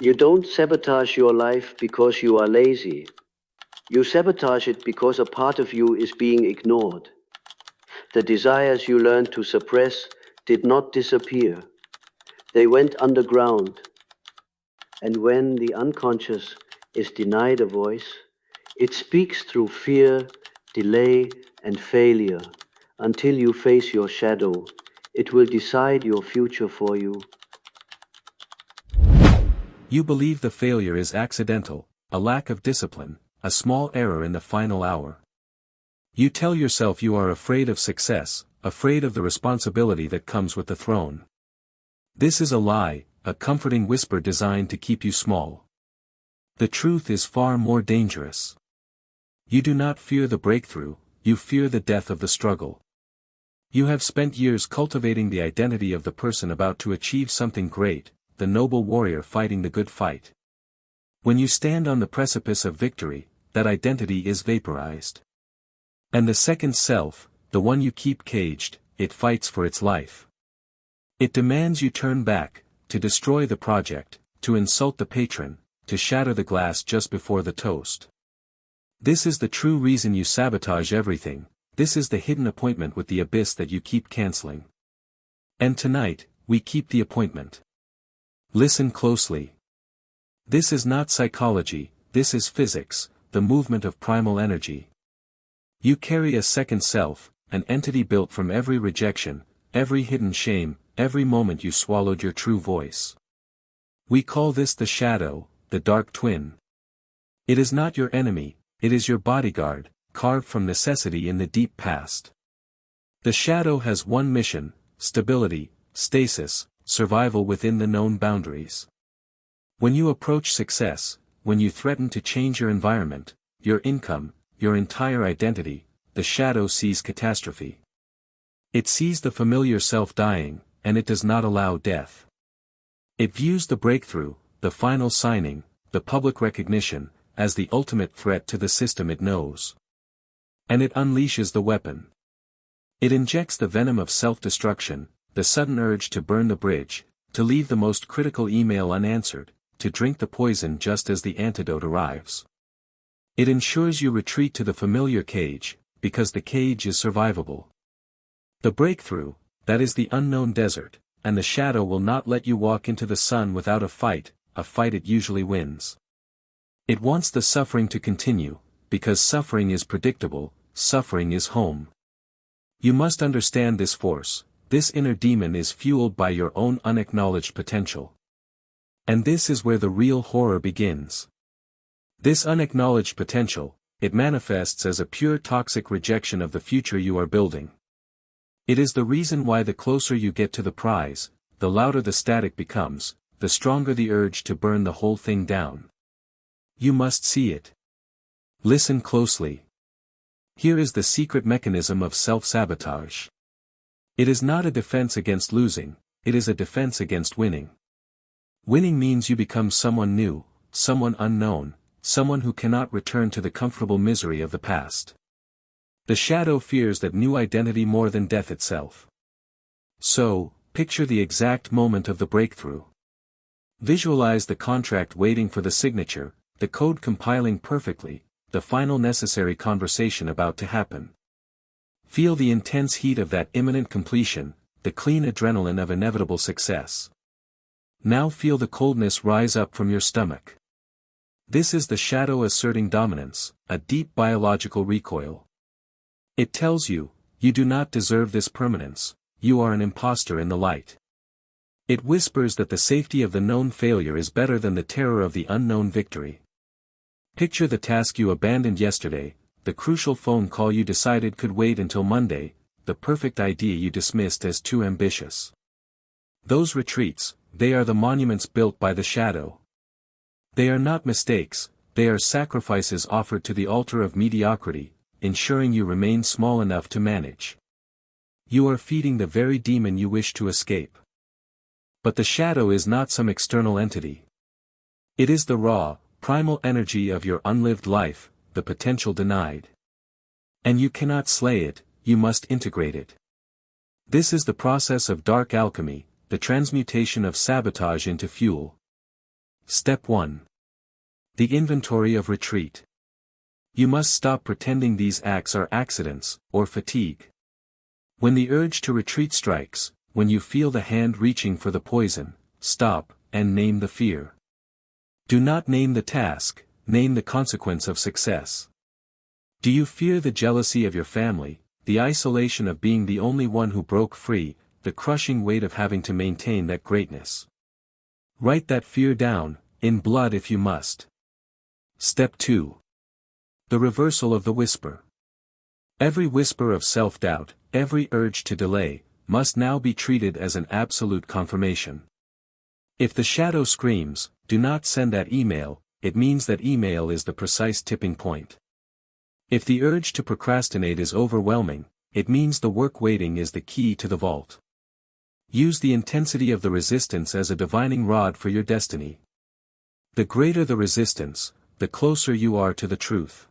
You don't sabotage your life because you are lazy. You sabotage it because a part of you is being ignored. The desires you learned to suppress did not disappear. They went underground. And when the unconscious is denied a voice, it speaks through fear, delay, and failure until you face your shadow. It will decide your future for you. You believe the failure is accidental, a lack of discipline, a small error in the final hour. You tell yourself you are afraid of success, afraid of the responsibility that comes with the throne. This is a lie, a comforting whisper designed to keep you small. The truth is far more dangerous. You do not fear the breakthrough, you fear the death of the struggle. You have spent years cultivating the identity of the person about to achieve something great, the noble warrior fighting the good fight. When you stand on the precipice of victory, that identity is vaporized. And the second self, the one you keep caged, it fights for its life. It demands you turn back, to destroy the project, to insult the patron, to shatter the glass just before the toast. This is the true reason you sabotage everything, this is the hidden appointment with the abyss that you keep canceling. And tonight, we keep the appointment. Listen closely. This is not psychology, this is physics, the movement of primal energy. You carry a second self, an entity built from every rejection, every hidden shame, every moment you swallowed your true voice. We call this the shadow, the dark twin. It is not your enemy, it is your bodyguard, carved from necessity in the deep past. The shadow has one mission: stability, stasis, survival within the known boundaries. When you approach success, when you threaten to change your environment, your income, your entire identity, the shadow sees catastrophe. It sees the familiar self dying, and it does not allow death. It views the breakthrough, the final signing, the public recognition, as the ultimate threat to the system it knows. And it unleashes the weapon. It injects the venom of self-destruction, the sudden urge to burn the bridge, to leave the most critical email unanswered, to drink the poison just as the antidote arrives. It ensures you retreat to the familiar cage, because the cage is survivable. The breakthrough, that is the unknown desert, and the shadow will not let you walk into the sun without a fight it usually wins. It wants the suffering to continue, because suffering is predictable, suffering is home. You must understand this force, this inner demon is fueled by your own unacknowledged potential. And this is where the real horror begins. This unacknowledged potential, it manifests as a pure toxic rejection of the future you are building. It is the reason why the closer you get to the prize, the louder the static becomes, the stronger the urge to burn the whole thing down. You must see it. Listen closely. Here is the secret mechanism of self-sabotage. It is not a defense against losing, it is a defense against winning. Winning means you become someone new, someone unknown, someone who cannot return to the comfortable misery of the past. The shadow fears that new identity more than death itself. So, picture the exact moment of the breakthrough. Visualize the contract waiting for the signature, the code compiling perfectly, the final necessary conversation about to happen. Feel the intense heat of that imminent completion, the clean adrenaline of inevitable success. Now feel the coldness rise up from your stomach. This is the shadow asserting dominance, a deep biological recoil. It tells you, you do not deserve this permanence, you are an imposter in the light. It whispers that the safety of the known failure is better than the terror of the unknown victory. Picture the task you abandoned yesterday, the crucial phone call you decided could wait until Monday, the perfect idea you dismissed as too ambitious. Those retreats, they are the monuments built by the shadow. They are not mistakes, they are sacrifices offered to the altar of mediocrity, ensuring you remain small enough to manage. You are feeding the very demon you wish to escape. But the shadow is not some external entity. It is the raw, primal energy of your unlived life, the potential denied. And you cannot slay it, you must integrate it. This is the process of dark alchemy, the transmutation of sabotage into fuel. Step 1. The inventory of retreat. You must stop pretending these acts are accidents, or fatigue. When the urge to retreat strikes, when you feel the hand reaching for the poison, stop, and name the fear. Do not name the task, name the consequence of success. Do you fear the jealousy of your family, the isolation of being the only one who broke free, the crushing weight of having to maintain that greatness? Write that fear down, in blood if you must. Step 2. The reversal of the whisper. Every whisper of self-doubt, every urge to delay, must now be treated as an absolute confirmation. If the shadow screams, "Do not send that email," it means that email is the precise tipping point. If the urge to procrastinate is overwhelming, it means the work waiting is the key to the vault. Use the intensity of the resistance as a divining rod for your destiny. The greater the resistance, the closer you are to the truth.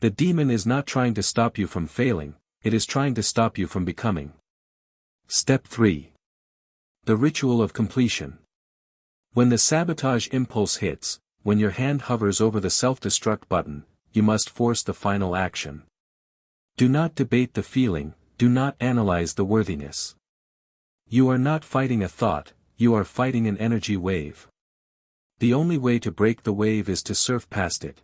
The demon is not trying to stop you from failing, it is trying to stop you from becoming. Step 3. The ritual of completion. When the sabotage impulse hits, when your hand hovers over the self-destruct button, you must force the final action. Do not debate the feeling, do not analyze the worthiness. You are not fighting a thought, you are fighting an energy wave. The only way to break the wave is to surf past it.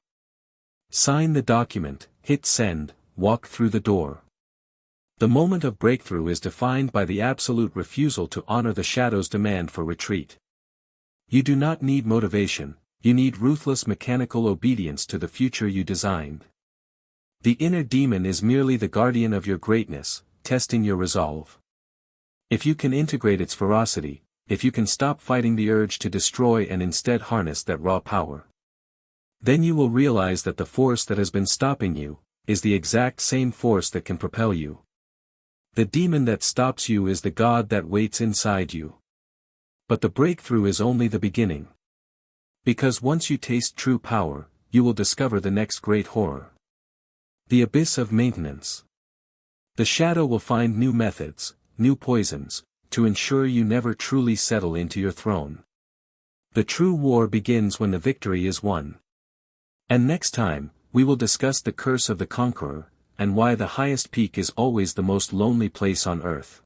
Sign the document, hit send, walk through the door. The moment of breakthrough is defined by the absolute refusal to honor the shadow's demand for retreat. You do not need motivation, you need ruthless mechanical obedience to the future you designed. The inner demon is merely the guardian of your greatness, testing your resolve. If you can integrate its ferocity, if you can stop fighting the urge to destroy and instead harness that raw power, then you will realize that the force that has been stopping you is the exact same force that can propel you. The demon that stops you is the God that waits inside you. But the breakthrough is only the beginning. Because once you taste true power, you will discover the next great horror. The abyss of maintenance. The shadow will find new methods, new poisons, to ensure you never truly settle into your throne. The true war begins when the victory is won. And next time, we will discuss the curse of the conqueror, and why the highest peak is always the most lonely place on earth.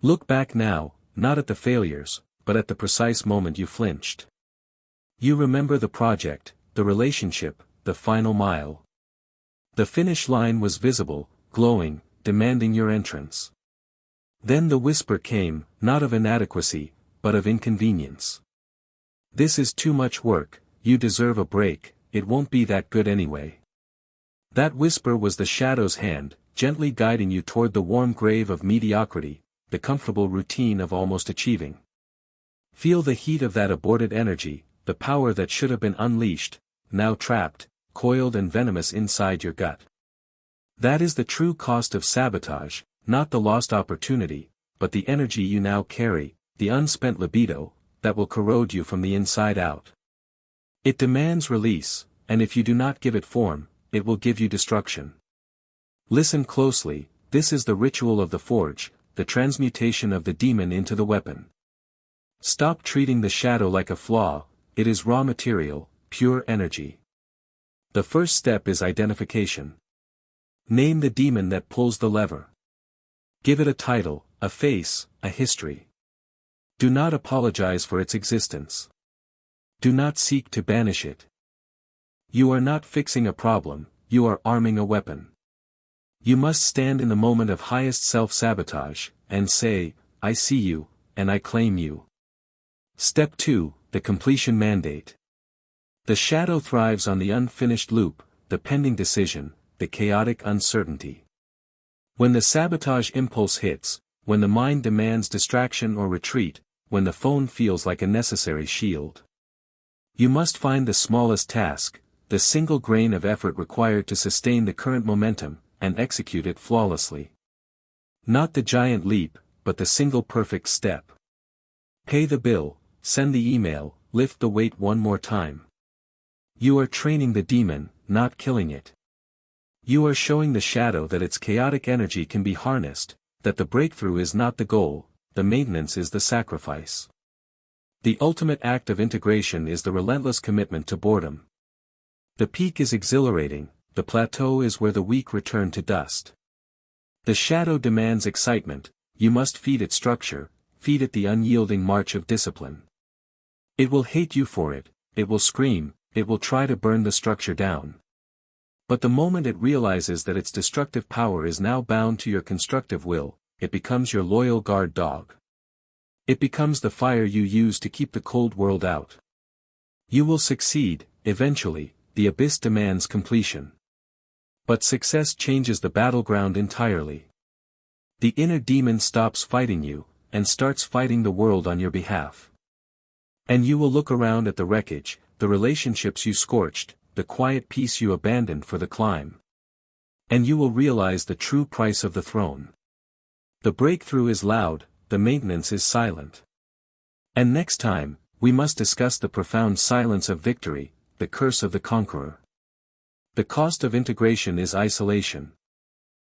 Look back now, not at the failures, but at the precise moment you flinched. You remember the project, the relationship, the final mile. The finish line was visible, glowing, demanding your entrance. Then the whisper came, not of inadequacy, but of inconvenience. This is too much work, you deserve a break, it won't be that good anyway. That whisper was the shadow's hand, gently guiding you toward the warm grave of mediocrity, the comfortable routine of almost achieving. Feel the heat of that aborted energy, the power that should have been unleashed, now trapped, coiled and venomous inside your gut. That is the true cost of sabotage, not the lost opportunity, but the energy you now carry, the unspent libido, that will corrode you from the inside out. It demands release, and if you do not give it form, it will give you destruction. Listen closely, this is the ritual of the forge, the transmutation of the demon into the weapon. Stop treating the shadow like a flaw, it is raw material, pure energy. The first step is identification. Name the demon that pulls the lever. Give it a title, a face, a history. Do not apologize for its existence. Do not seek to banish it. You are not fixing a problem, you are arming a weapon. You must stand in the moment of highest self-sabotage, and say, I see you, and I claim you. Step 2, the completion mandate. The shadow thrives on the unfinished loop, the pending decision, the chaotic uncertainty. When the sabotage impulse hits, when the mind demands distraction or retreat, when the phone feels like a necessary shield. You must find the smallest task, the single grain of effort required to sustain the current momentum, and execute it flawlessly. Not the giant leap, but the single perfect step. Pay the bill, send the email, lift the weight one more time. You are training the demon, not killing it. You are showing the shadow that its chaotic energy can be harnessed, that the breakthrough is not the goal, the maintenance is the sacrifice. The ultimate act of integration is the relentless commitment to boredom. The peak is exhilarating, the plateau is where the weak return to dust. The shadow demands excitement, you must feed it structure, feed it the unyielding march of discipline. It will hate you for it, it will scream, it will try to burn the structure down. But the moment it realizes that its destructive power is now bound to your constructive will, it becomes your loyal guard dog. It becomes the fire you use to keep the cold world out. You will succeed, eventually, the abyss demands completion. But success changes the battleground entirely. The inner demon stops fighting you, and starts fighting the world on your behalf. And you will look around at the wreckage, the relationships you scorched, the quiet peace you abandoned for the climb. And you will realize the true price of the throne. The breakthrough is loud, the maintenance is silent. And next time, we must discuss the profound silence of victory, the curse of the conqueror. The cost of integration is isolation.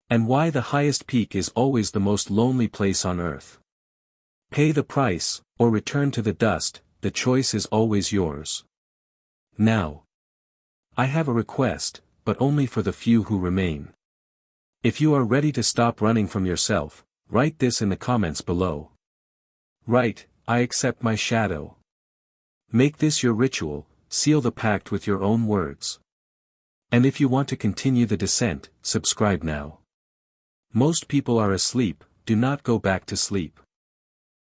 And why the highest peak is always the most lonely place on earth. Pay the price, or return to the dust, the choice is always yours. Now, I have a request, but only for the few who remain. If you are ready to stop running from yourself, write this in the comments below. Write, I accept my shadow. Make this your ritual, seal the pact with your own words. And if you want to continue the descent, subscribe now. Most people are asleep, do not go back to sleep.